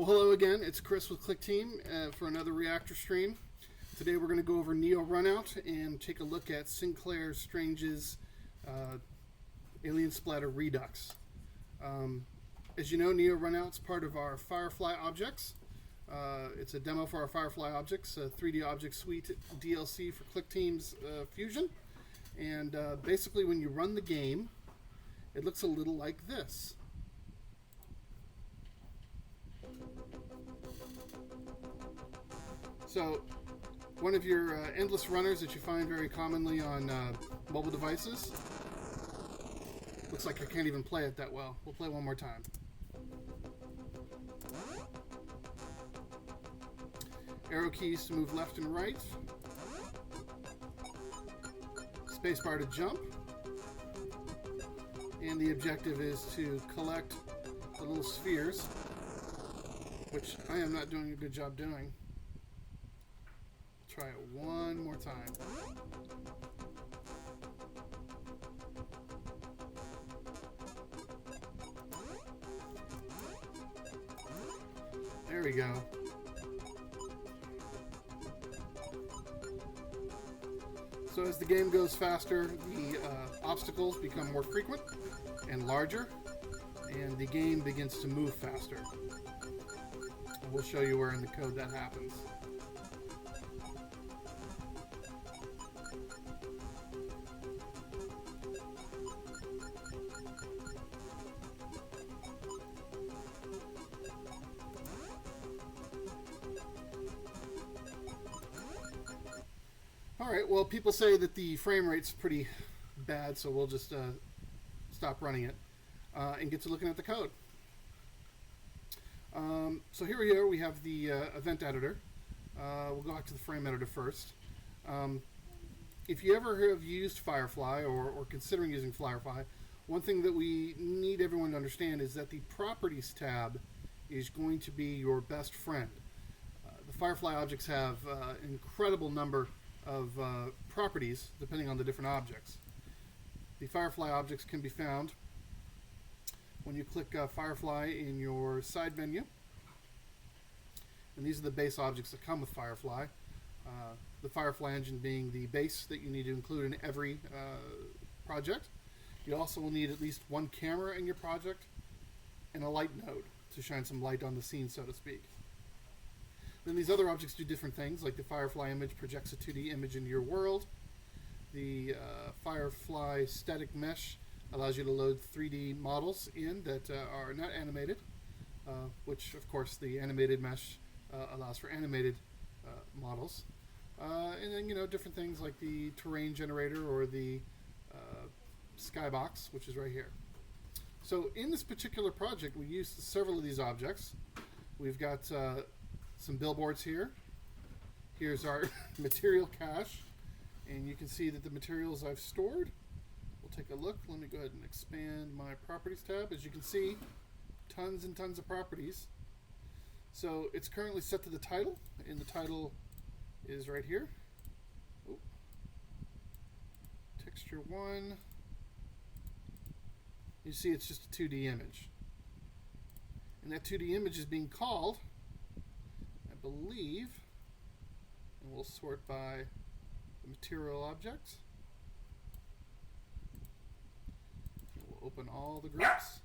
Well, hello again. It's Chris with Click Team for another Reactor stream. Today we're going to go over Neo Runout and take a look at Sinclair Strange's Alien Splatter Redux. As you know, Neo Runout's part of our Firefly objects. It's a demo for our Firefly objects, a 3D Object Suite DLC for Click Team's Fusion. And basically when you run the game, it looks a little like this. So, one of your endless runners that you find very commonly on mobile devices. Looks like I can't even play it that well. We'll play one more time. Arrow keys to move left and right. Spacebar to jump. And the objective is to collect the little spheres, which I am not doing a good job doing. Try it one more time. There we go. So as the game goes faster, the obstacles become more frequent and larger, and the game begins to move faster. And we'll show you where in the code that happens. Alright, well, people say that the frame rate's pretty bad, so we'll just stop running it and get to looking at the code. So here we are, we have the event editor. We'll go back to the frame editor first. If you ever have used Firefly or considering using Firefly, one thing that we need everyone to understand is that the Properties tab is going to be your best friend. The Firefly objects have an incredible number of properties depending on the different objects. The Firefly objects can be found when you click Firefly in your side menu. And these are the base objects that come with Firefly. The Firefly engine being the base that you need to include in every project. You also will need at least one camera in your project and a light node to shine some light on the scene, so to speak. Then these other objects do different things, like the Firefly image projects a 2D image into your world. The Firefly static mesh allows you to load 3D models in that are not animated, which of course the animated mesh allows for animated models. And then, different things like the terrain generator or the skybox, which is right here. So in this particular project, we used several of these objects. We've got some billboards here. Here's our material cache, and you can see that the materials I've stored. We'll take a look. Let me go ahead and expand my properties tab. As you can see, tons and tons of properties. So it's currently set to the title, and the title is right here. Oop. Texture 1. You see it's just a 2D image. And that 2D image is being called, I believe, and we'll sort by the material object. We'll open all the groups.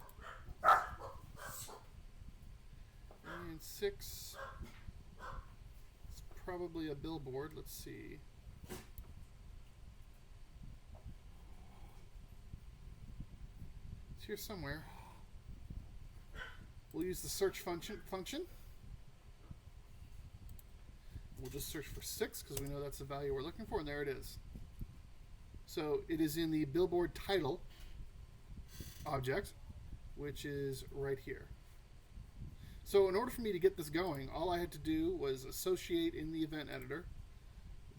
And 6, it's probably a billboard. Let's see. It's here somewhere. We'll use the search function. We'll just search for 6 because we know that's the value we're looking for, and there it is. So it is in the billboard title object, which is right here. So in order for me to get this going, all I had to do was associate in the event editor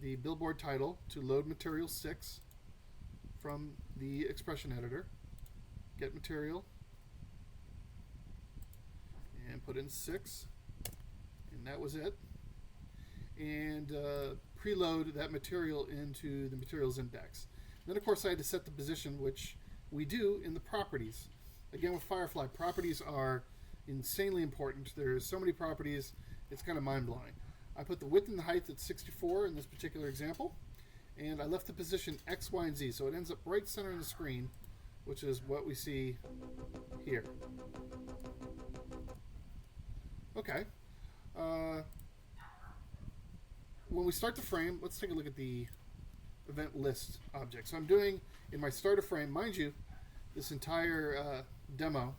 the billboard title to load material 6 from the expression editor, get material, and put in 6, and that was it. And preload that material into the materials index. Then of course I had to set the position, which we do in the properties. Again, with Firefly, properties are insanely important. There's so many properties, it's kind of mind-blowing. I put the width and the height at 64 in this particular example, and I left the position X, Y, and Z, so it ends up right center in the screen, which is what we see here. Okay. When we start the frame, let's take a look at the event list object. So I'm doing, in my starter frame, mind you, this entire demo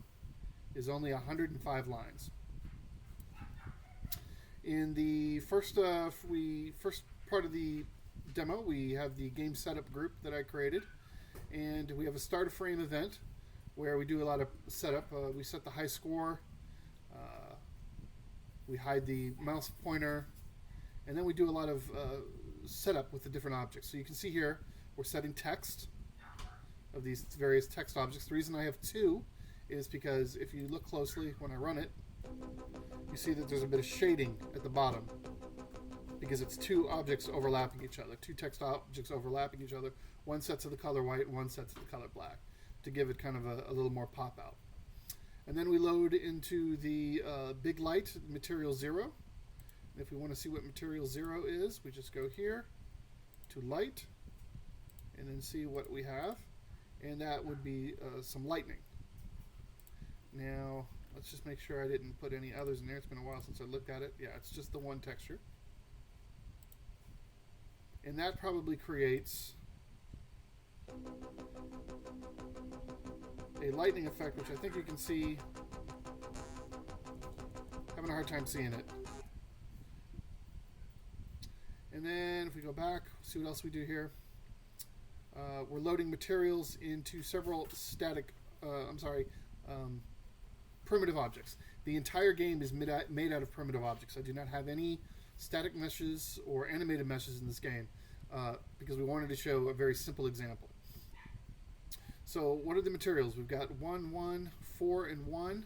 is only 105 lines. In the first part of the demo, we have the game setup group that I created, and we have a starter frame event where we do a lot of setup. We set the high score, we hide the mouse pointer, and then we do a lot of setup with the different objects. So you can see here we're setting text of these various text objects. The reason I have two is because if you look closely when I run it, you see that there's a bit of shading at the bottom because it's two objects overlapping each other, two text objects overlapping each other. One set to the color white, one set to the color black, to give it kind of a little more pop out. And then we load into the big light, material 0. And if we want to see what material 0 is, we just go here to light and then see what we have. And that would be some lightning. Now, let's just make sure I didn't put any others in there. It's been a while since I looked at it. Yeah, it's just the one texture. And that probably creates a lightning effect, which I think you can see. Having a hard time seeing it. And then if we go back, see what else we do here. We're loading materials into several primitive objects. The entire game is made out of primitive objects. I do not have any static meshes or animated meshes in this game because we wanted to show a very simple example. So what are the materials? We've got 1, 1, 4, and 1.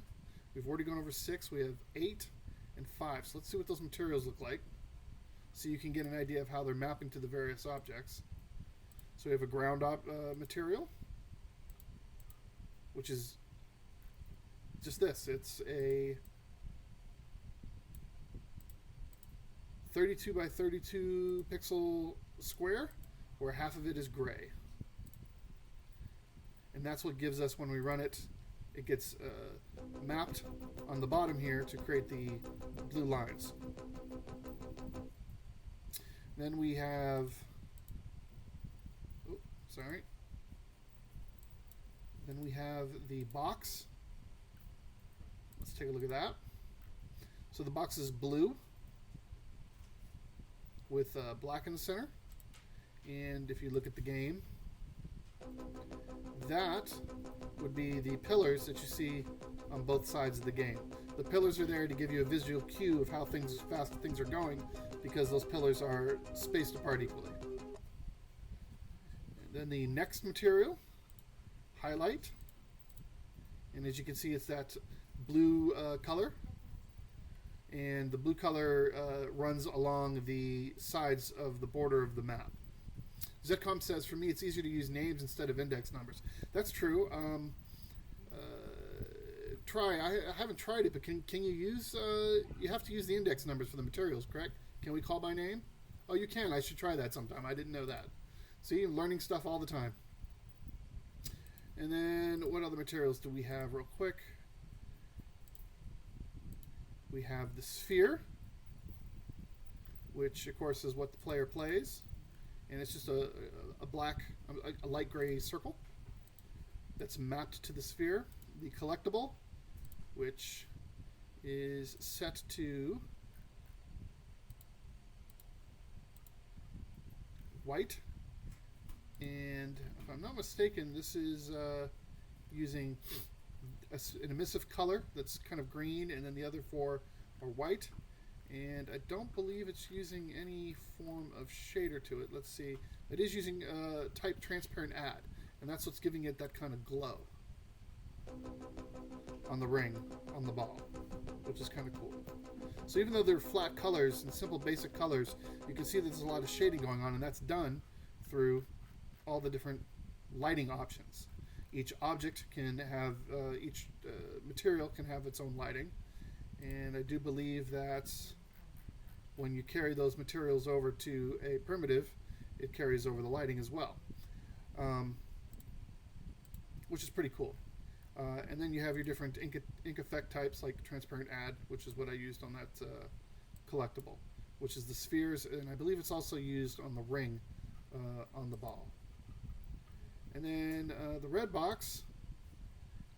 We've already gone over 6. We have 8 and 5. So let's see what those materials look like so you can get an idea of how they're mapping to the various objects. So we have a ground material, which is just this. It's a 32 by 32 pixel square where half of it is gray. And that's what gives us, when we run it, it gets mapped on the bottom here to create the blue lines. Then we have, then we have the box. Let's take a look at that. So the box is blue with black in the center. And if you look at the game, that would be the pillars that you see on both sides of the game. The pillars are there to give you a visual cue of how fast things are going, because those pillars are spaced apart equally. And then the next material, highlight, and as you can see, it's that blue color, and the blue color runs along the sides of the border of the map. Zcom says, for me, it's easier to use names instead of index numbers. That's true. I haven't tried it, but can you use, you have to use the index numbers for the materials, correct? Can we call by name? Oh, you can. I should try that sometime. I didn't know that. See, I'm learning stuff all the time. And then what other materials do we have real quick? We have the sphere, which of course is what the player plays. And it's just a light gray circle that's mapped to the sphere. The collectible, which is set to white. And if I'm not mistaken, this is using an emissive color that's kind of green, and then the other four are white. And I don't believe it's using any form of shader to it. Let's see. It is using type transparent add, and that's what's giving it that kind of glow on the ring, on the ball, which is kind of cool. So even though they're flat colors and simple basic colors, you can see that there's a lot of shading going on, and that's done through all the different lighting options. Each object can have, each material can have its own lighting. And I do believe that when you carry those materials over to a primitive, it carries over the lighting as well, which is pretty cool. And then you have your different ink effect types like transparent add, which is what I used on that collectible, which is the spheres, and I believe it's also used on the ring on the ball. And then the red box,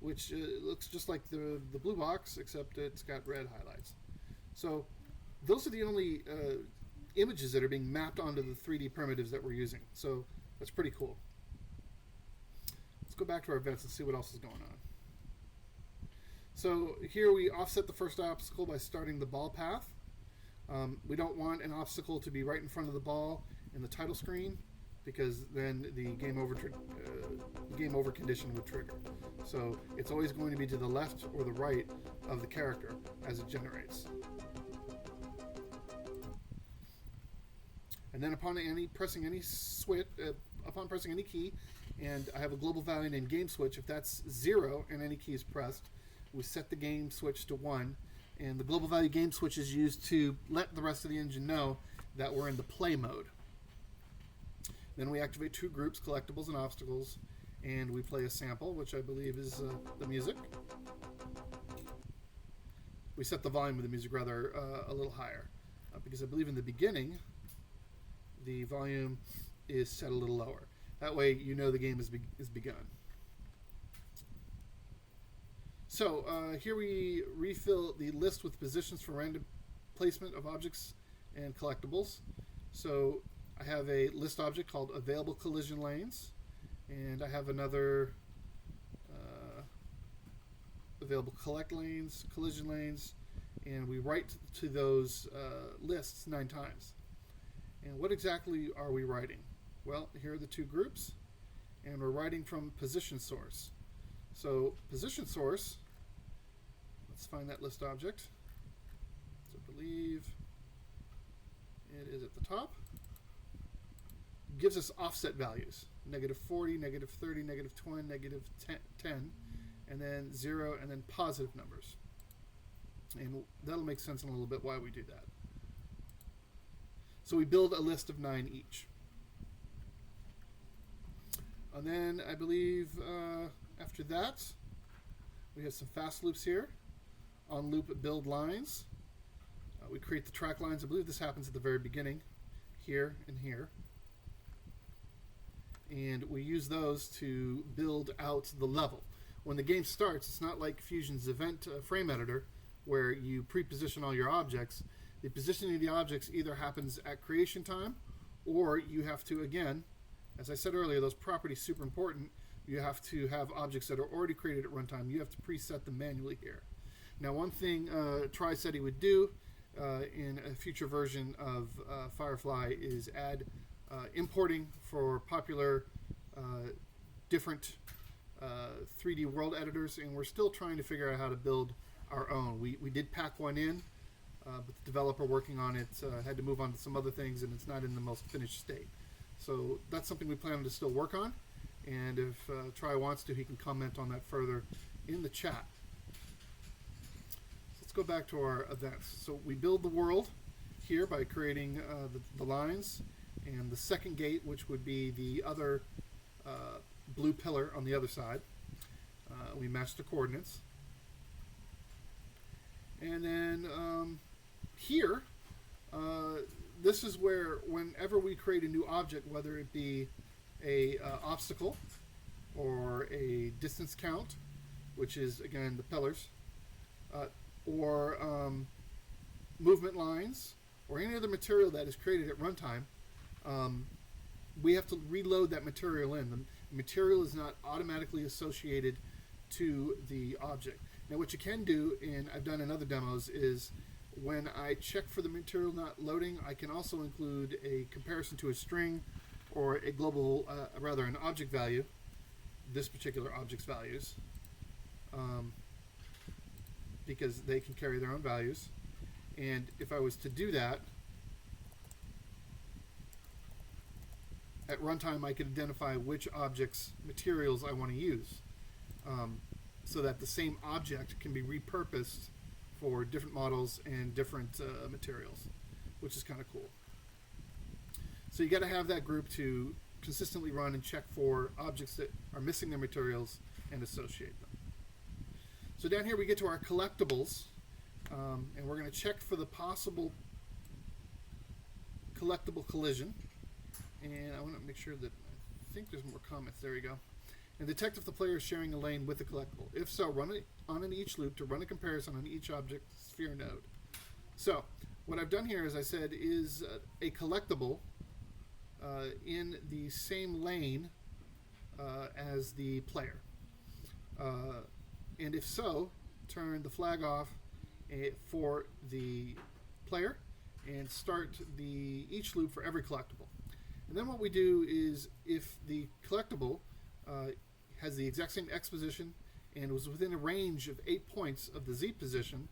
which looks just like the blue box, except it's got red highlights. So those are the only images that are being mapped onto the 3D primitives that we're using. So that's pretty cool. Let's go back to our events and see what else is going on. So here we offset the first obstacle by starting the ball path. We don't want an obstacle to be right in front of the ball in the title screen, because then the game over condition would trigger. So it's always going to be to the left or the right of the character as it generates. And then upon pressing any key, and I have a global value named game switch, if that's 0 and any key is pressed, we set the game switch to 1, and the global value game switch is used to let the rest of the engine know that we're in the play mode. Then we activate 2 groups, collectibles and obstacles, and we play a sample, which I believe is the music. We set the volume of the music rather a little higher, because I believe in the beginning the volume is set a little lower. That way you know the game is begun. So here we refill the list with positions for random placement of objects and collectibles. So I have a list object called available collision lanes, and I have another available collect lanes, collision lanes, and we write to those lists 9 times. And what exactly are we writing? Well, here are the 2 groups, and we're writing from position source. So position source, let's find that list object. So I believe it is at the top. Gives us offset values, -40, -30, -20, -10, and then 0, and then positive numbers. And that'll make sense in a little bit why we do that. So we build a list of 9 each. And then I believe after that, we have some fast loops here. On loop build lines. We create the track lines. I believe this happens at the very beginning, here and here. And we use those to build out the level. When the game starts, it's not like Fusion's event frame editor, where you pre-position all your objects. The positioning of the objects either happens at creation time, or you have to, again, as I said earlier, those properties super important. You have to have objects that are already created at runtime. You have to preset them manually here. Now, one thing Tri said he would do in a future version of Firefly is add importing for popular different 3D world editors, and we're still trying to figure out how to build our own. We did pack one in, but the developer working on it had to move on to some other things, and it's not in the most finished state. So that's something we plan to still work on, and if Tri wants to, he can comment on that further in the chat. So let's go back to our events. So we build the world here by creating the lines, and the second gate, which would be the other blue pillar on the other side. We match the coordinates. And then here, this is where whenever we create a new object, whether it be a obstacle or a distance count, which is, again, the pillars, or movement lines, or any other material that is created at runtime, we have to reload that material in. The material is not automatically associated to the object. Now, what you can do, and I've done in other demos, is when I check for the material not loading, I can also include a comparison to a string or a global, rather an object value, this particular object's values, because they can carry their own values. And if I was to do that, at runtime I can identify which objects materials I want to use, so that the same object can be repurposed for different models and different materials, which is kind of cool. So you got to have that group to consistently run and check for objects that are missing their materials and associate them. So down here we get to our collectibles, and we're going to check for the possible collectible collision. And I want to make sure that, I think there's more comments, there you go. And detect if the player is sharing a lane with the collectible. If so, run it on an each loop to run a comparison on each object sphere node. So what I've done here, as I said, is a collectible in the same lane as the player. And if so, turn the flag off for the player and start the each loop for every collectible. And then what we do is, if the collectible has the exact same X position and was within a range of 8 points of the Z position,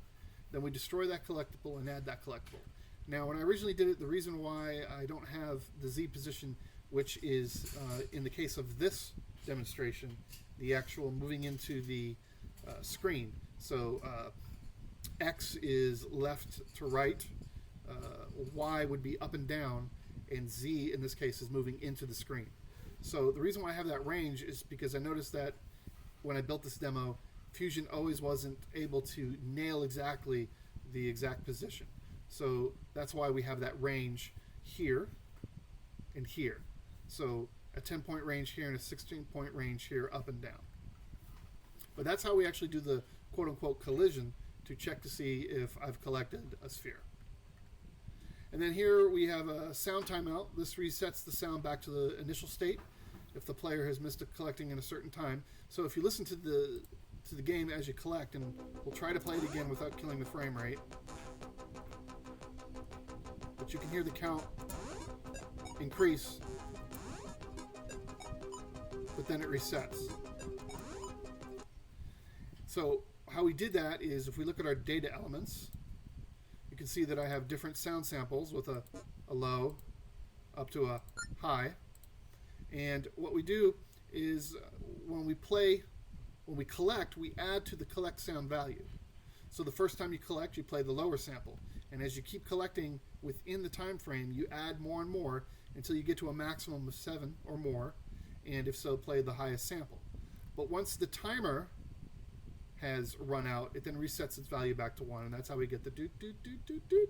then we destroy that collectible and add that collectible. Now, when I originally did it, the reason why I don't have the Z position, which is, in the case of this demonstration, the actual moving into the screen. So X is left to right, Y would be up and down, and Z in this case is moving into the screen. So the reason why I have that range is because I noticed that when I built this demo, Fusion always wasn't able to nail exactly the exact position. So that's why we have that range here and here. So a 10-point range here and a 16-point range here, up and down. But that's how we actually do the quote-unquote collision, to check to see if I've collected a sphere. And then here we have a sound timeout. This resets the sound back to the initial state if the player has missed collecting in a certain time. So if you listen to the game as you collect, and we'll try to play it again without killing the frame rate, but you can hear the count increase, but then it resets. So how we did that is, if we look at our data elements, you can see that I have different sound samples with a low up to a high. And what we do is, when we collect, we add to the collect sound value. So the first time you collect, you play the lower sample. And as you keep collecting within the time frame, you add more and more until you get to a maximum of 7 or more. And if so, play the highest sample. But once the timer has run out, it then resets its value back to 1, and that's how we get the doot doot doot doot doot,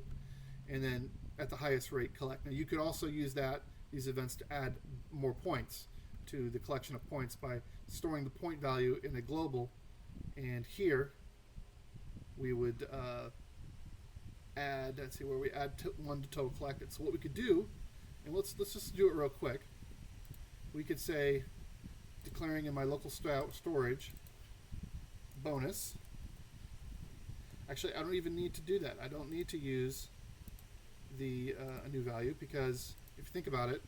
and then at the highest rate collect. Now you could also use these events to add more points to the collection of points by storing the point value in a global, and here we would add, let's see, where we add 1 to total collected. So what we could do, and let's just do it real quick, we could say, declaring in my local storage bonus. Actually, I don't even need to do that. I don't need to use the a new value, because if you think about it,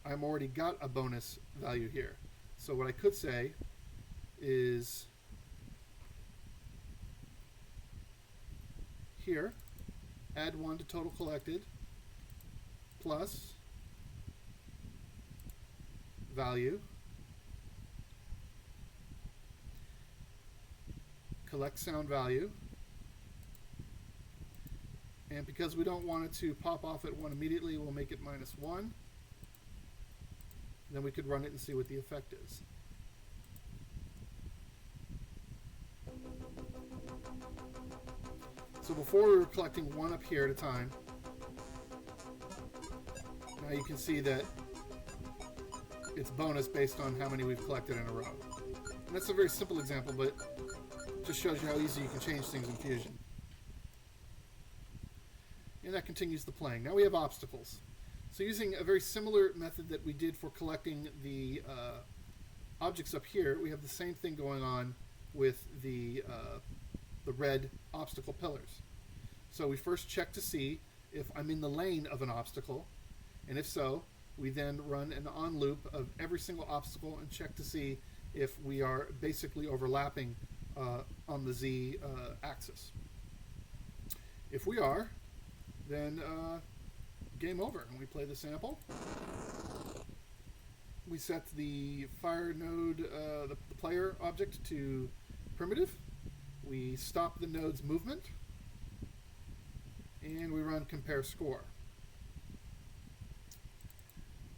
I'm already got a bonus value here. So what I could say is, here, add 1 to total collected plus value, collect sound value, and because we don't want it to pop off at 1 immediately, we'll make it -1. Then we could run it and see what the effect is. So before we were collecting 1 up here at a time. Now you can see that it's bonus based on how many we've collected in a row. And that's a very simple example, but it just shows you how easy you can change things in Fusion. And that continues the playing. Now we have obstacles. So using a very similar method that we did for collecting the objects up here, we have the same thing going on with the red obstacle pillars. So we first check to see if I'm in the lane of an obstacle, and if so, we then run an on loop of every single obstacle and check to see if we are basically overlapping on the Z axis. If we are, then game over, and we play the sample. We set the fire node, the player object, to primitive. We stop the node's movement, and we run compare score.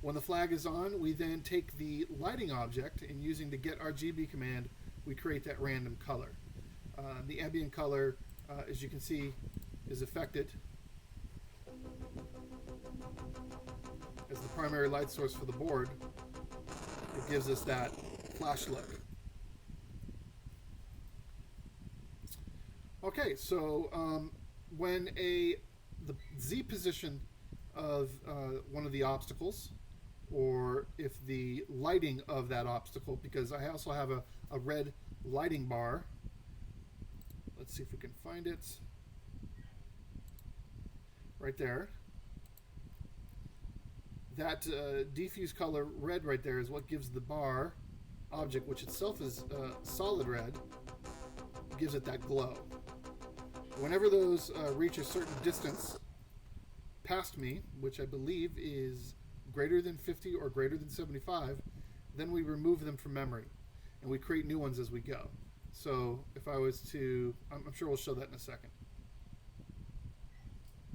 When the flag is on, we then take the lighting object, and using the getRGB command, we create that random color. The ambient color, as you can see, is affected as the primary light source for the board. It gives us that flash look. Okay, so when the Z position of one of the obstacles, or if the lighting of that obstacle, because I also have a red lighting bar. Let's see if we can find it. Right there. That diffuse color red right there is what gives the bar object, which itself is solid red, gives it that glow. Whenever those reach a certain distance past me, which I believe is greater than 50 or greater than 75, then we remove them from memory, and we create new ones as we go. So if I was to, I'm sure we'll show that in a second.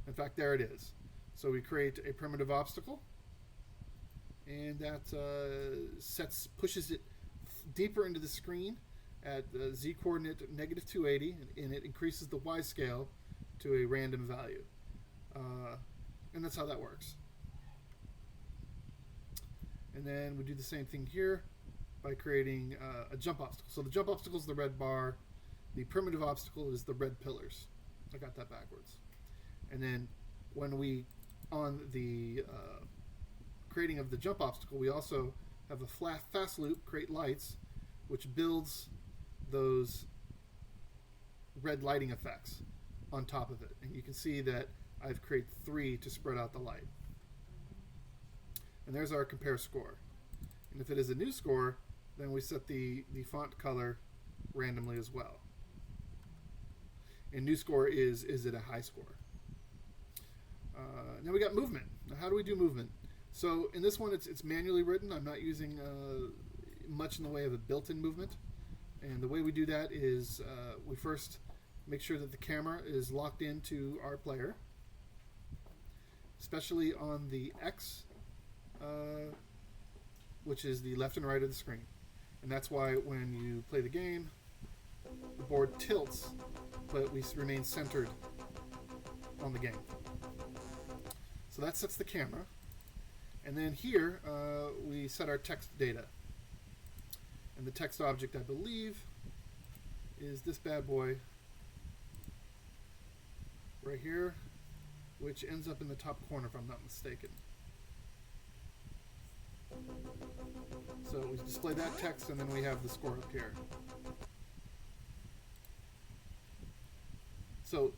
In fact, there it is. So we create a primitive obstacle, and that pushes it deeper into the screen at the Z coordinate -280, and it increases the Y scale to a random value. And that's how that works. And then we do the same thing here by creating a jump obstacle. So the jump obstacle is the red bar. The primitive obstacle is the red pillars. I got that backwards. And then when we, on the creating of the jump obstacle, we also have a fast loop, create lights, which builds those red lighting effects on top of it. And you can see that I've created 3 to spread out the light. And there's our compare score. And if it is a new score, then we set the font color randomly as well. And new score is it a high score? Now we got movement. Now how do we do movement? So in this one, it's manually written. I'm not using much in the way of a built-in movement. And the way we do that is we first make sure that the camera is locked into our player, especially on the X, which is the left and right of the screen. And that's why when you play the game, the board tilts, but we remain centered on the game. So that sets the camera. And then here, we set our text data. And the text object, I believe, is this bad boy right here, which ends up in the top corner if I'm not mistaken. So we display that text, and then we have the score up here. So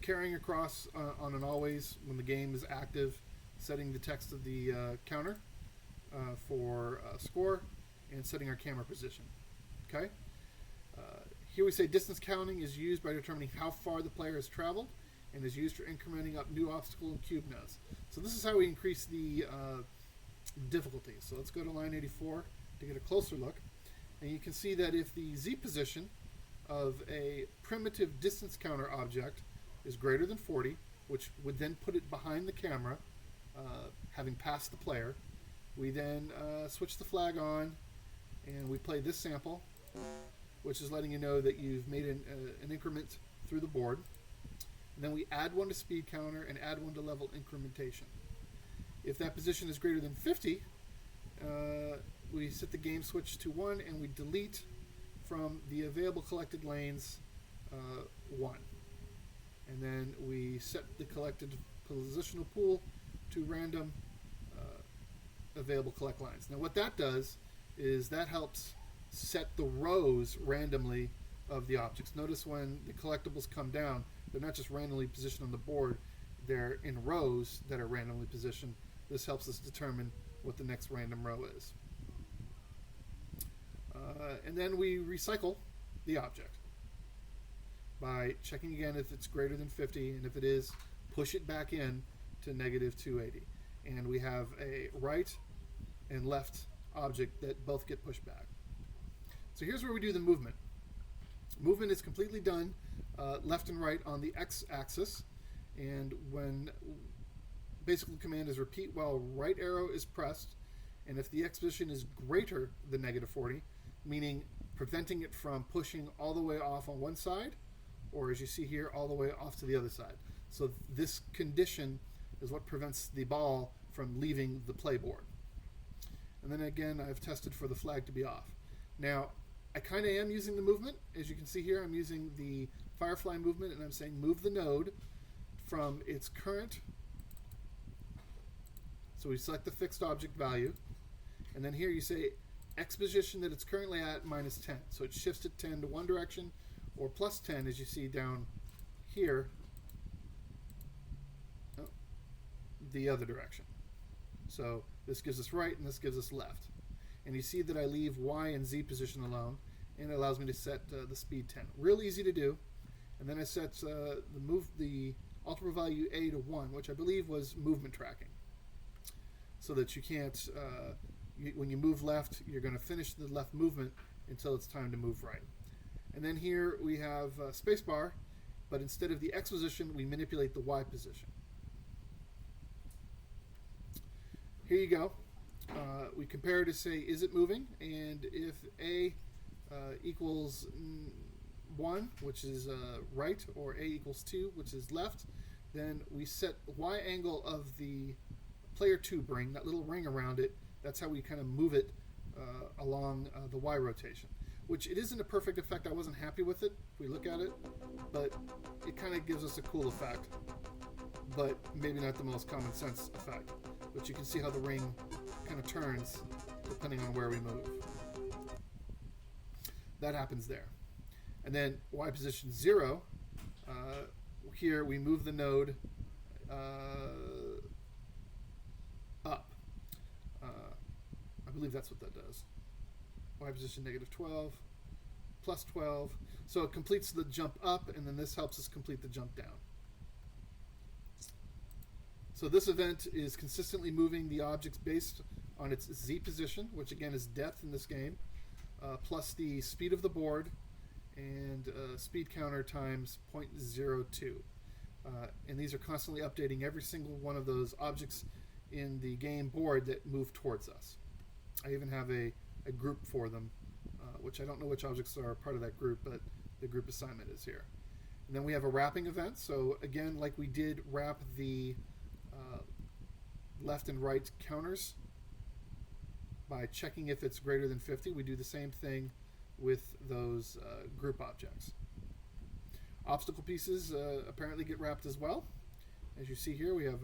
carrying across on an always when the game is active, setting the text of the counter for score, and setting our camera position. Okay. Here we say distance counting is used by determining how far the player has traveled, and is used for incrementing up new obstacle and cube nodes. So this is how we increase the difficulty. So let's go to line 84 to get a closer look, and you can see that if the Z position of a primitive distance counter object is greater than 40, which would then put it behind the camera, having passed the player, we then switch the flag on, and we play this sample, which is letting you know that you've made an increment through the board. And then we add 1 to speed counter and add 1 to level incrementation. If that position is greater than 50, we set the game switch to 1, and we delete from the available collected lanes 1. And then we set the collected positional pool to random available collect lines. Now what that does is that helps set the rows randomly of the objects. Notice when the collectibles come down, they're not just randomly positioned on the board, they're in rows that are randomly positioned. This helps us determine what the next random row is. And then we recycle the object by checking again if it's greater than 50, and if it is, push it back in to negative 280. And we have a right and left object that both get pushed back. So here's where we do the movement. Movement is completely done left and right on the x-axis, and when basically the command is repeat while right arrow is pressed, and if the x position is greater than negative 40, meaning preventing it from pushing all the way off on one side, or as you see here, all the way off to the other side. So this condition is what prevents the ball from leaving the playboard. And then again, I've tested for the flag to be off. Now, I kind of am using the movement. As you can see here, I'm using the Firefly movement, and I'm saying move the node from its current. So we select the fixed object value, and then here you say x position that it's currently at minus 10. So it shifts it 10 to one direction, or plus 10 as you see down here, the other direction. So this gives us right and this gives us left. And you see that I leave y and z position alone, and it allows me to set the speed 10. Real easy to do. And then I set the algebra value a to 1, which I believe was movement tracking, so that you can't, when you move left, you're going to finish the left movement until it's time to move right. And then here we have spacebar, but instead of the x position, we manipulate the y position. Here you go. We compare to say, is it moving? And if a equals 1, which is right, or a equals 2, which is left, then we set y angle of the player tube ring, that little ring around it. That's how we kind of move it along the y rotation, which it isn't a perfect effect. I wasn't happy with it if we look at it, but it kind of gives us a cool effect, but maybe not the most common sense effect. But you can see how the ring kind of turns depending on where we move. That happens there. And then y position 0, here we move the node up. I believe that's what that does. Y position negative 12, plus 12. So it completes the jump up, and then this helps us complete the jump down. So this event is consistently moving the objects based on its z position, which again is depth in this game, plus the speed of the board, and speed counter times 0.02. And these are constantly updating every single one of those objects in the game board that move towards us. I even have a group for them, which I don't know which objects are part of that group, but the group assignment is here. And then we have a wrapping event. So again, like we did wrap the left and right counters by checking if it's greater than 50, we do the same thing with those group objects. Obstacle pieces apparently get wrapped as well. As you see here, we have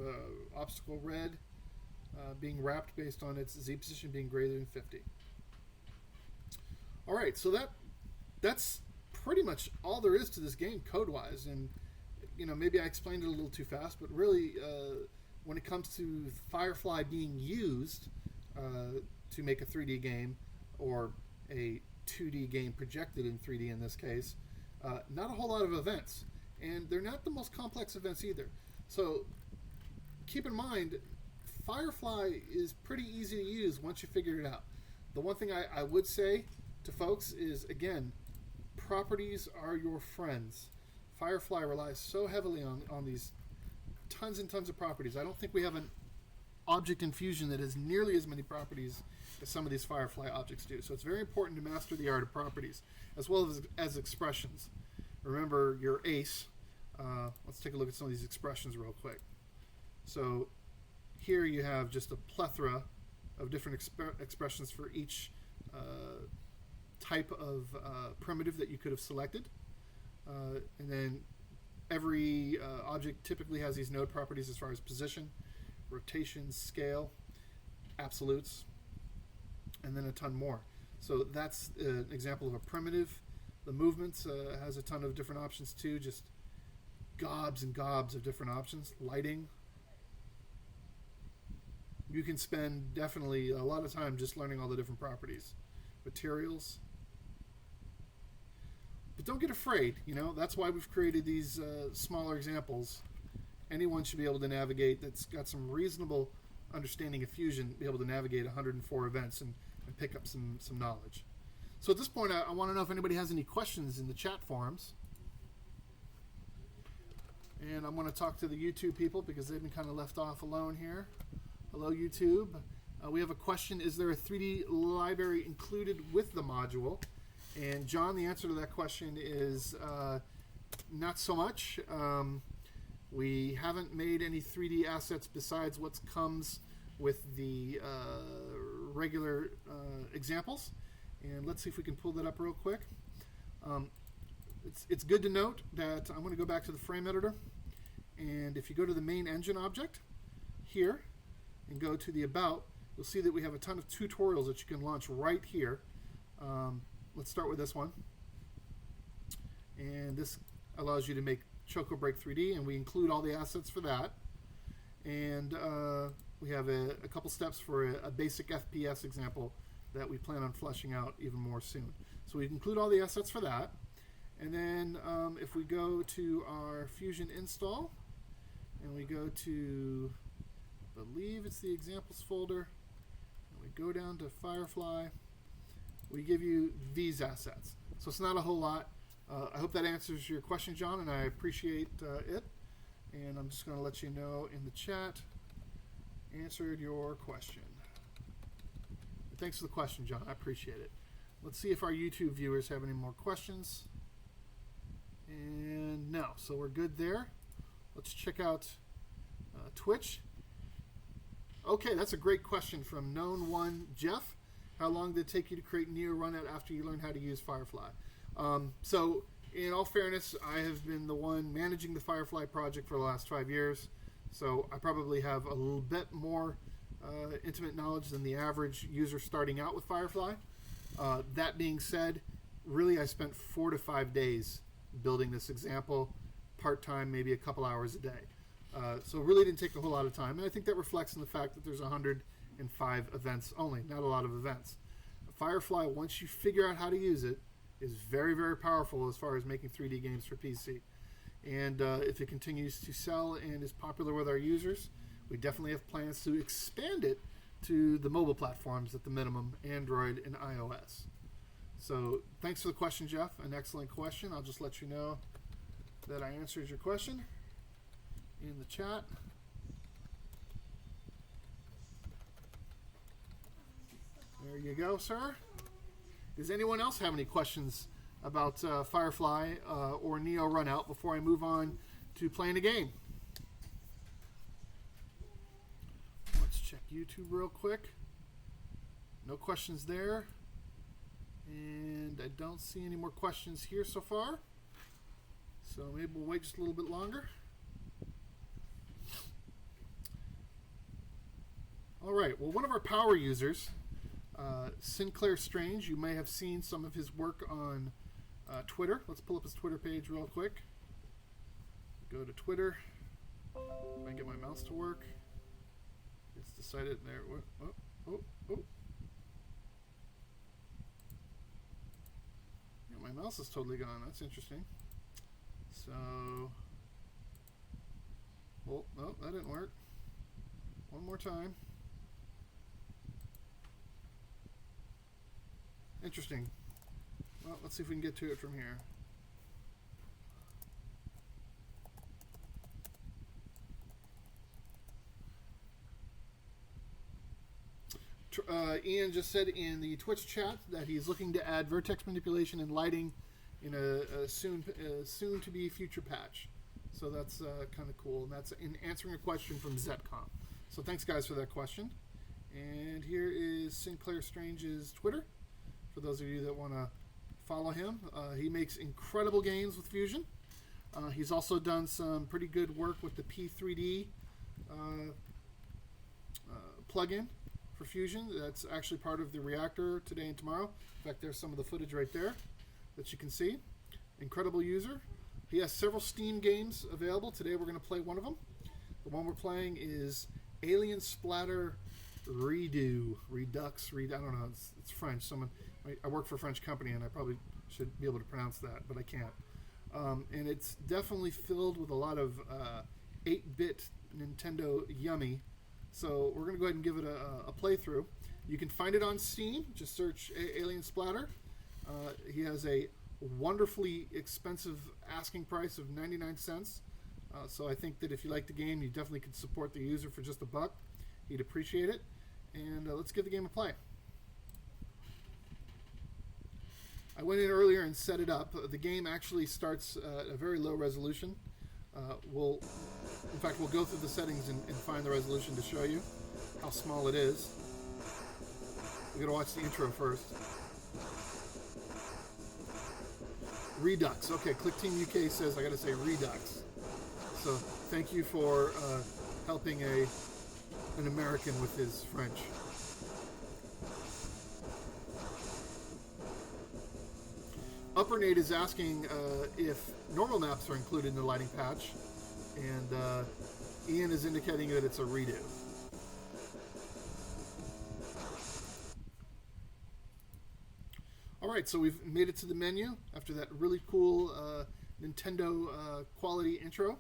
obstacle red being wrapped based on its z position being greater than 50. All right, so that's pretty much all there is to this game code-wise. And maybe I explained it a little too fast, but really, when it comes to Firefly being used to make a 3D game, or a 2D game projected in 3D in this case, not a whole lot of events, and they're not the most complex events either. So keep in mind, Firefly is pretty easy to use once you figure it out. The one thing I would say to folks is, again, properties are your friends. Firefly relies so heavily on these tons and tons of properties. I don't think we have an object in Fusion that has nearly as many properties as some of these Firefly objects do. So it's very important to master the art of properties, as well as expressions. Remember your ace. Let's take a look at some of these expressions real quick. So here you have just a plethora of different expressions for each type of primitive that you could have selected. And then every object typically has these node properties as far as position, rotation, scale, absolutes, and then a ton more. So that's an example of a primitive. The movements has a ton of different options too, just gobs and gobs of different options. Lighting. You can spend definitely a lot of time just learning all the different properties. Materials. But don't get afraid, that's why we've created these smaller examples. anyone should be able to navigate that's got some reasonable understanding of Fusion, be able to navigate 104 events and pick up some knowledge. So at this point, I want to know if anybody has any questions in the chat forums. And I'm going to talk to the YouTube people because they've been kind of left off alone here. Hello, YouTube. We have a question. Is there a 3D library included with the module? And John, the answer to that question is not so much. We haven't made any 3D assets besides what comes with the regular examples. And let's see if we can pull that up real quick. It's good to note that I'm going to go back to the frame editor. And if you go to the main engine object here and go to the About, you'll see that we have a ton of tutorials that you can launch right here. Let's start with this one. And this allows you to make Choco Break 3D, and we include all the assets for that. And we have a couple steps for a basic FPS example that we plan on fleshing out even more soon. So we include all the assets for that. And then if we go to our Fusion install, and we go to, I believe it's the examples folder, and we go down to Firefly, we give you these assets. So it's not a whole lot. I hope that answers your question, John, and I appreciate it. And I'm just going to let you know in the chat, answered your question. Thanks for the question, John. I appreciate it. Let's see if our YouTube viewers have any more questions. And no, so we're good there. Let's check out Twitch. Okay, that's a great question from Known One Jeff. How long did it take you to create Neo Runout after you learned how to use Firefly? So, in all fairness, I have been the one managing the Firefly project for the last 5 years. So I probably have a little bit more intimate knowledge than the average user starting out with Firefly. That being said, really I spent 4 to 5 days building this example, part-time, maybe a couple hours a day. So it really didn't take a whole lot of time, and I think that reflects in the fact that there's 105 events only, not a lot of events. Firefly, once you figure out how to use it, is very, very powerful as far as making 3D games for PC. And if it continues to sell and is popular with our users, we definitely have plans to expand it to the mobile platforms at the minimum, Android and iOS. So thanks for the question, Jeff. An excellent question. I'll just let you know that I answered your question in the chat. There you go, sir. Does anyone else have any questions about Firefly or Neo Runout before I move on to playing a game? Let's check YouTube real quick. No questions there. And I don't see any more questions here so far. So maybe we'll wait just a little bit longer. All right, well, one of our power users, Sinclair Strange, you may have seen some of his work on Twitter. Let's pull up his Twitter page real quick. Go to Twitter. If I can get my mouse to work. It's decided there. Oh. Yeah, my mouse is totally gone. That's interesting. So, oh, no, that didn't work. One more time. Interesting. Well, let's see if we can get to it from here. Ian just said in the Twitch chat that he's looking to add vertex manipulation and lighting in a soon-to-be future patch. So that's kind of cool. And that's in answering a question from Zetcom. So thanks, guys, for that question. And here is Sinclair Strange's Twitter, for those of you that want to follow him. He makes incredible games with Fusion. He's also done some pretty good work with the P3D plugin for Fusion. That's actually part of the Reactor today and tomorrow. In fact, there's some of the footage right there that you can see. Incredible user. He has several Steam games available. Today we're going to play one of them. The one we're playing is Alien Splatter Redux. I don't know. It's French. I work for a French company, and I probably should be able to pronounce that, but I can't. And it's definitely filled with a lot of 8-bit Nintendo yummy. So we're going to go ahead and give it a playthrough. You can find it on Steam. Just search Alien Splatter. He has a wonderfully expensive asking price of 99 cents. So I think that if you like the game, you definitely could support the user for just $1. He'd appreciate it. And let's give the game a play. I went in earlier and set it up. The game actually starts at a very low resolution. We'll go through the settings and find the resolution to show you how small it is. We're going to watch the intro first. Redux. Okay, Click Team UK says I got to say Redux. So thank you for helping an American with his French. Uppernate is asking if normal maps are included in the lighting patch, and Ian is indicating that it's a redo. Alright, so we've made it to the menu after that really cool Nintendo quality intro.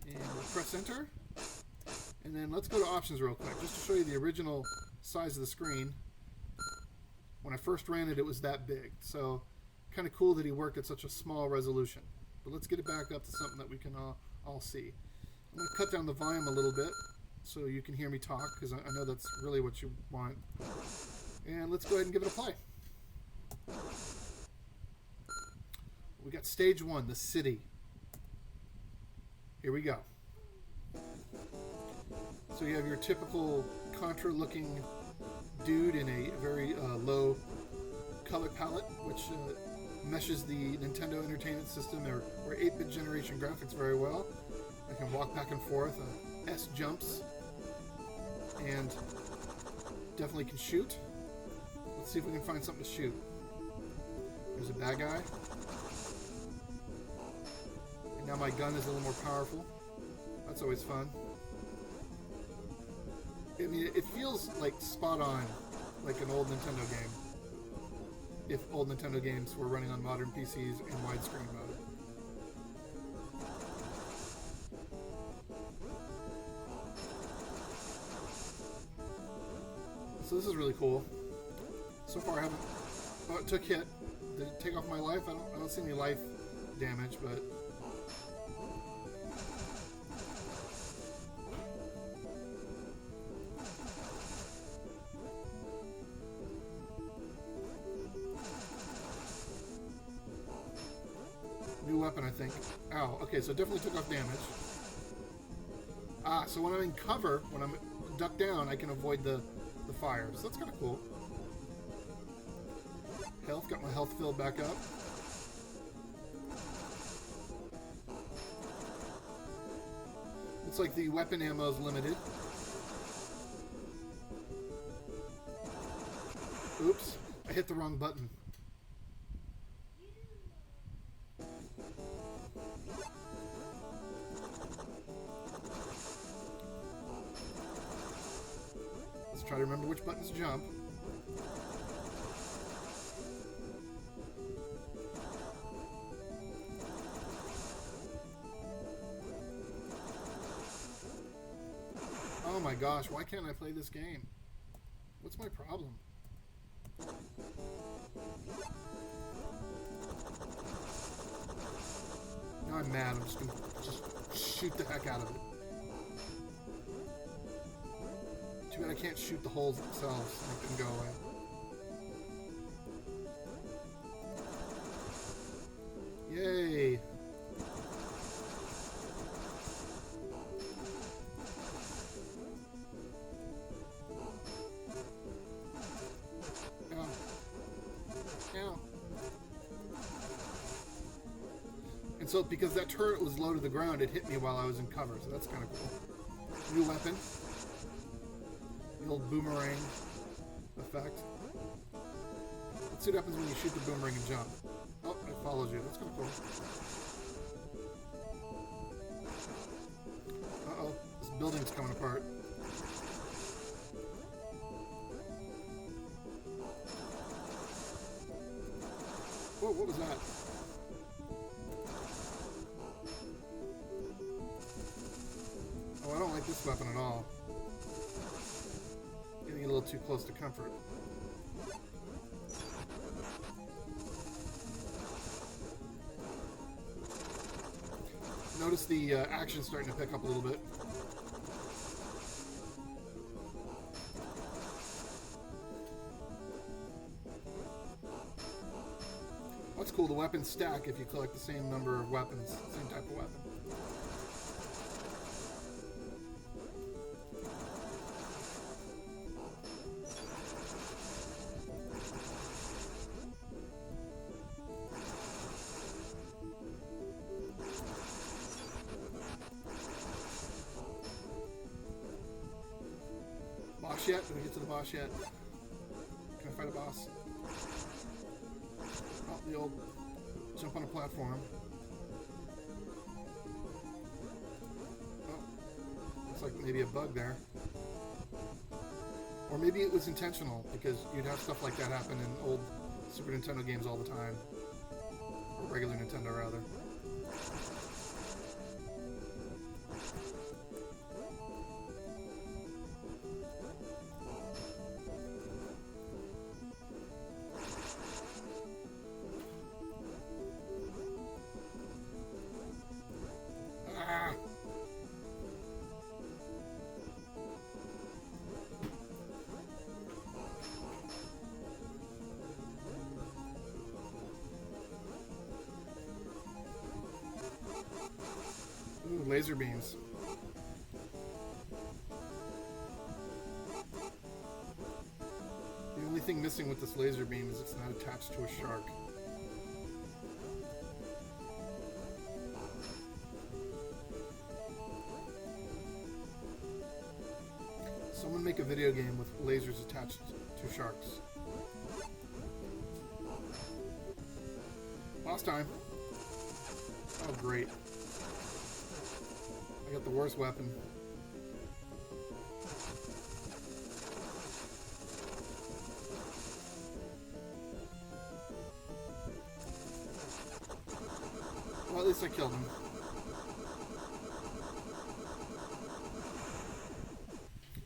And we'll press enter. And then let's go to options real quick, just to show you the original size of the screen. When I first ran it, it was that big. So kind of cool that he worked at such a small resolution. But let's get it back up to something that we can all see. I'm going to cut down the volume a little bit so you can hear me talk, because I know that's really what you want. And let's go ahead and give it a play. We got stage 1, the city. Here we go. So you have your typical Contra-looking dude in a very low color palette, which meshes the Nintendo Entertainment System or 8-bit generation graphics very well. I can walk back and forth, S jumps, and definitely can shoot. Let's see if we can find something to shoot. There's a bad guy. And now my gun is a little more powerful. That's always fun. I mean, it feels like spot on, like an old Nintendo game. If old Nintendo games were running on modern PCs in widescreen mode. So this is really cool. So far I haven't... Oh, it took hit. Did it take off my life? I don't see any life damage, but... New weapon, I think. Ow, okay, so it definitely took off damage. So when I'm in cover, when I'm ducked down, I can avoid the fire. So that's kind of cool. Health, got my health filled back up. Looks like the weapon ammo is limited. Oops, I hit the wrong button. Let's try to remember which buttons jump. Oh my gosh, why can't I play this game? What's my problem? Now I'm mad. I'm just gonna shoot the heck out of it. Too bad I can't shoot the holes themselves and make them go away. Yay! And so, because that turret was low to the ground, it hit me while I was in cover, so that's kind of cool. New weapon. The old boomerang effect. Let's see what happens when you shoot the boomerang and jump. Oh, it follows you. That's kind of cool. Uh-oh. This building's coming apart. Whoa, what was that? like this weapon at all. Getting a little too close to comfort. Notice the action starting to pick up a little bit. That's cool. The weapons stack if you collect the same number of weapons, same type of weapon. Boss yet? Did we get to the boss yet? Can I fight a boss? Oh, the old jump on a platform. Oh, looks like maybe a bug there. Or maybe it was intentional, because you'd have stuff like that happen in old Super Nintendo games all the time. Or regular Nintendo, rather. Ooh, laser beams. The only thing missing with this laser beam is it's not attached to a shark. Someone make a video game with lasers attached to sharks. Boss time. Oh, great. I got the worst weapon. Well, at least I killed him.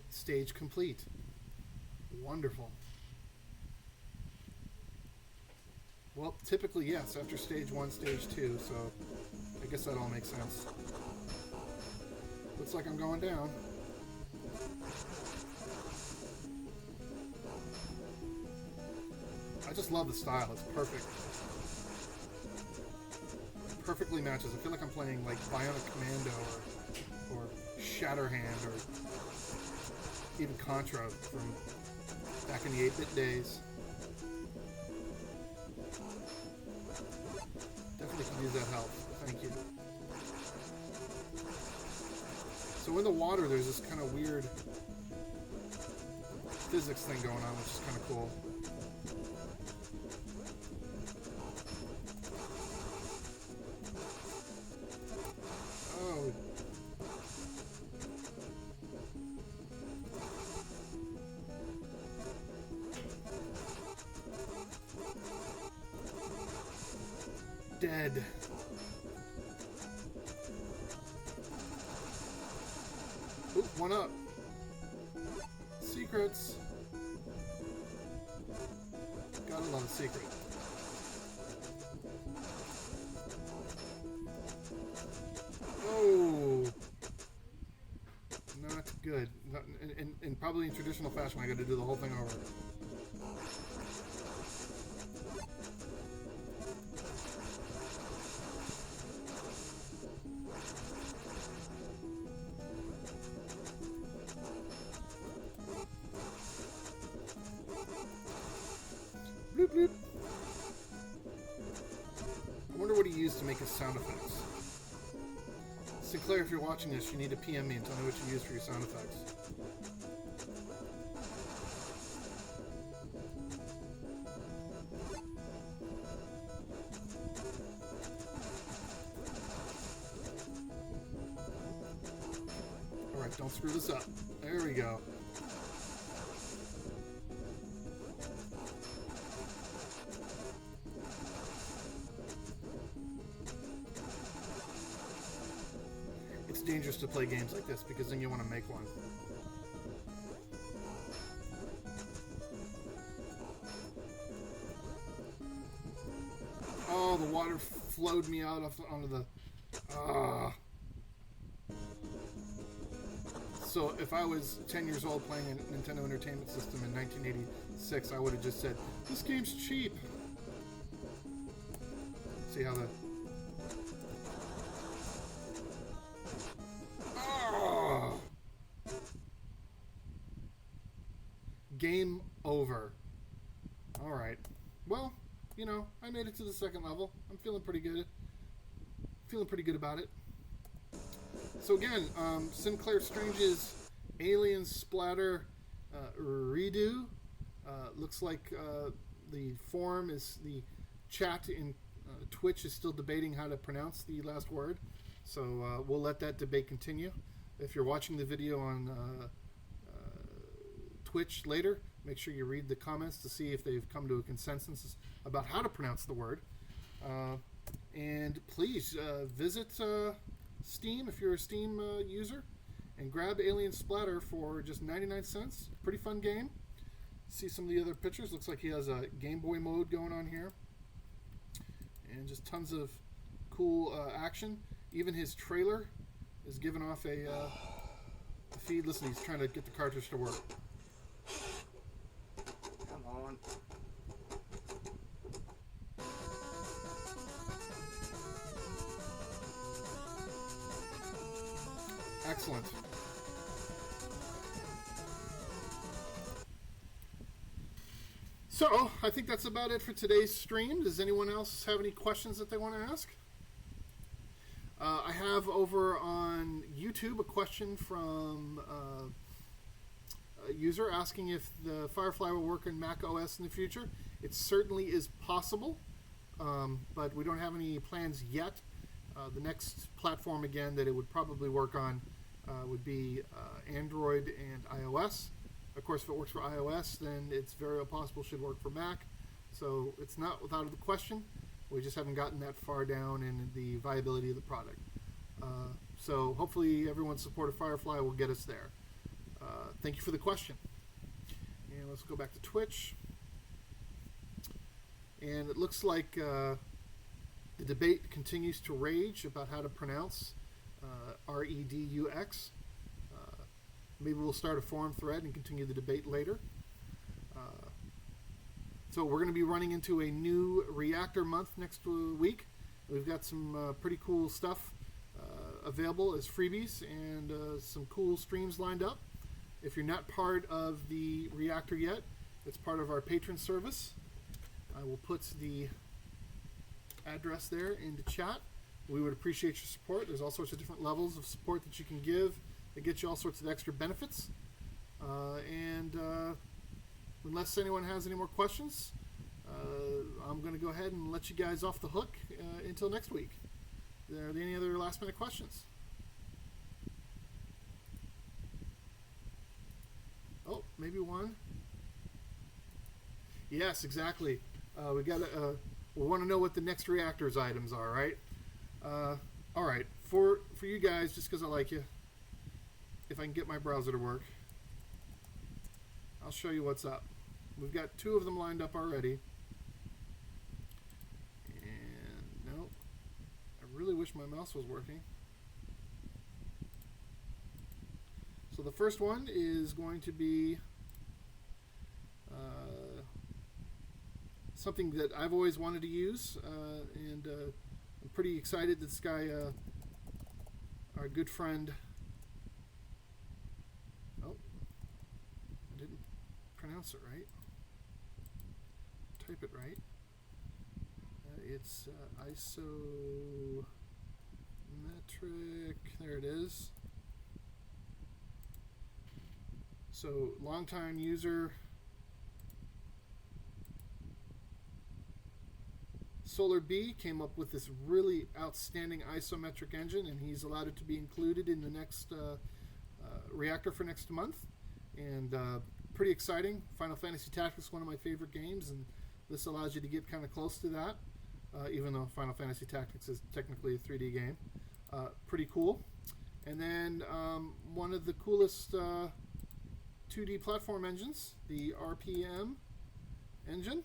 Stage complete. Wonderful. Well, typically, yes, after stage 1, stage 2, so I guess that all makes sense. Looks like I'm going down. I just love the style. It's perfect. It perfectly matches. I feel like I'm playing like Bionic Commando or Shatterhand or even Contra from back in the 8-bit days. Definitely could use that help. Thank you. So in the water, there's this kind of weird physics thing going on, which is kind of cool. Oh. Dead. Oop, one up. Secrets. Gotta love a secret. Oh. Not good. Not, in probably in traditional fashion, I gotta do the whole thing over. Bloop, bloop. I wonder what he used to make his sound effects. Sinclair, if you're watching this, you need to PM me and tell me what you use for your sound effects. Alright, don't screw this up. There we go. dangerous to play games like this because then you want to make one. Oh, the water flowed me out onto the... So if I was 10 years old playing a Nintendo Entertainment System in 1986, I would have just said, this game's cheap. See how the... Oh! Game over. Alright. Well, you know, I made it to the second level. I'm feeling pretty good. Feeling pretty good about it. So again, Sinclair Strange's Alien Splatter redo. Looks like the forum is the chat in Twitch is still debating how to pronounce the last word. So we'll let that debate continue. If you're watching the video on Twitch later, make sure you read the comments to see if they've come to a consensus about how to pronounce the word. And please visit Steam if you're a Steam user and grab Alien Splatter for just 99 cents. Pretty fun game. See some of the other pictures. Looks like he has a Game Boy mode going on here. And just tons of cool action. Even his trailer is giving off a feed. Listen, he's trying to get the cartridge to work. Come on. Excellent. So, I think that's about it for today's stream. Does anyone else have any questions that they want to ask? I have over on YouTube a question from a user asking if the Firefly will work on Mac OS in the future. It certainly is possible, but we don't have any plans yet. The next platform, again, that it would probably work on would be Android and iOS. Of course, if it works for iOS, then it's very possible it should work for Mac. So it's not without the question. We just haven't gotten that far down in the viability of the product. So hopefully everyone's support of Firefly will get us there. Thank you for the question. And let's go back to Twitch. And it looks like the debate continues to rage about how to pronounce R-E-D-U-X. Maybe we'll start a forum thread and continue the debate later. So we're going to be running into a new Reactor month next week. We've got some pretty cool stuff available as freebies and some cool streams lined up. If you're not part of the Reactor yet, it's part of our patron service. I will put the address there into chat. We would appreciate your support. There's all sorts of different levels of support that you can give that get you all sorts of extra benefits. Unless anyone has any more questions, I'm going to go ahead and let you guys off the hook until next week. Are there any other last minute questions? Oh, maybe one. Yes, exactly. We want to know what the next Reactor's items are, right? All right, for you guys, just because I like you, if I can get my browser to work, I'll show you what's up. We've got 2 of them lined up already. And no, I really wish my mouse was working. So the first one is going to be something that I've always wanted to use, and I'm pretty excited that this guy, our good friend, oh, I didn't pronounce it right, type it right, it's isometric, there it is. So longtime user Solar B came up with this really outstanding isometric engine, and he's allowed it to be included in the next Reactor for next month. And pretty exciting. Final Fantasy Tactics, one of my favorite games, and this allows you to get kind of close to that, even though Final Fantasy Tactics is technically a 3D game. Pretty cool. And then one of the coolest 2D platform engines, the RPM engine,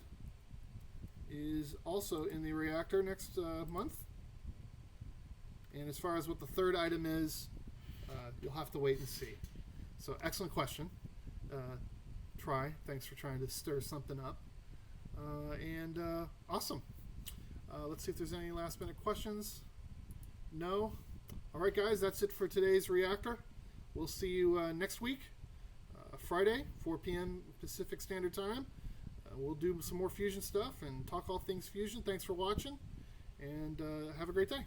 is also in the Reactor next month. And as far as what the third item is, you'll have to wait and see. So excellent question. Thanks for trying to stir something up. And awesome. Let's see if there's any last minute questions. No? All right, guys, that's it for today's Reactor. We'll see you next week, Friday, 4 p.m. Pacific Standard Time. We'll do some more Fusion stuff and talk all things Fusion. Thanks for watching, and have a great day.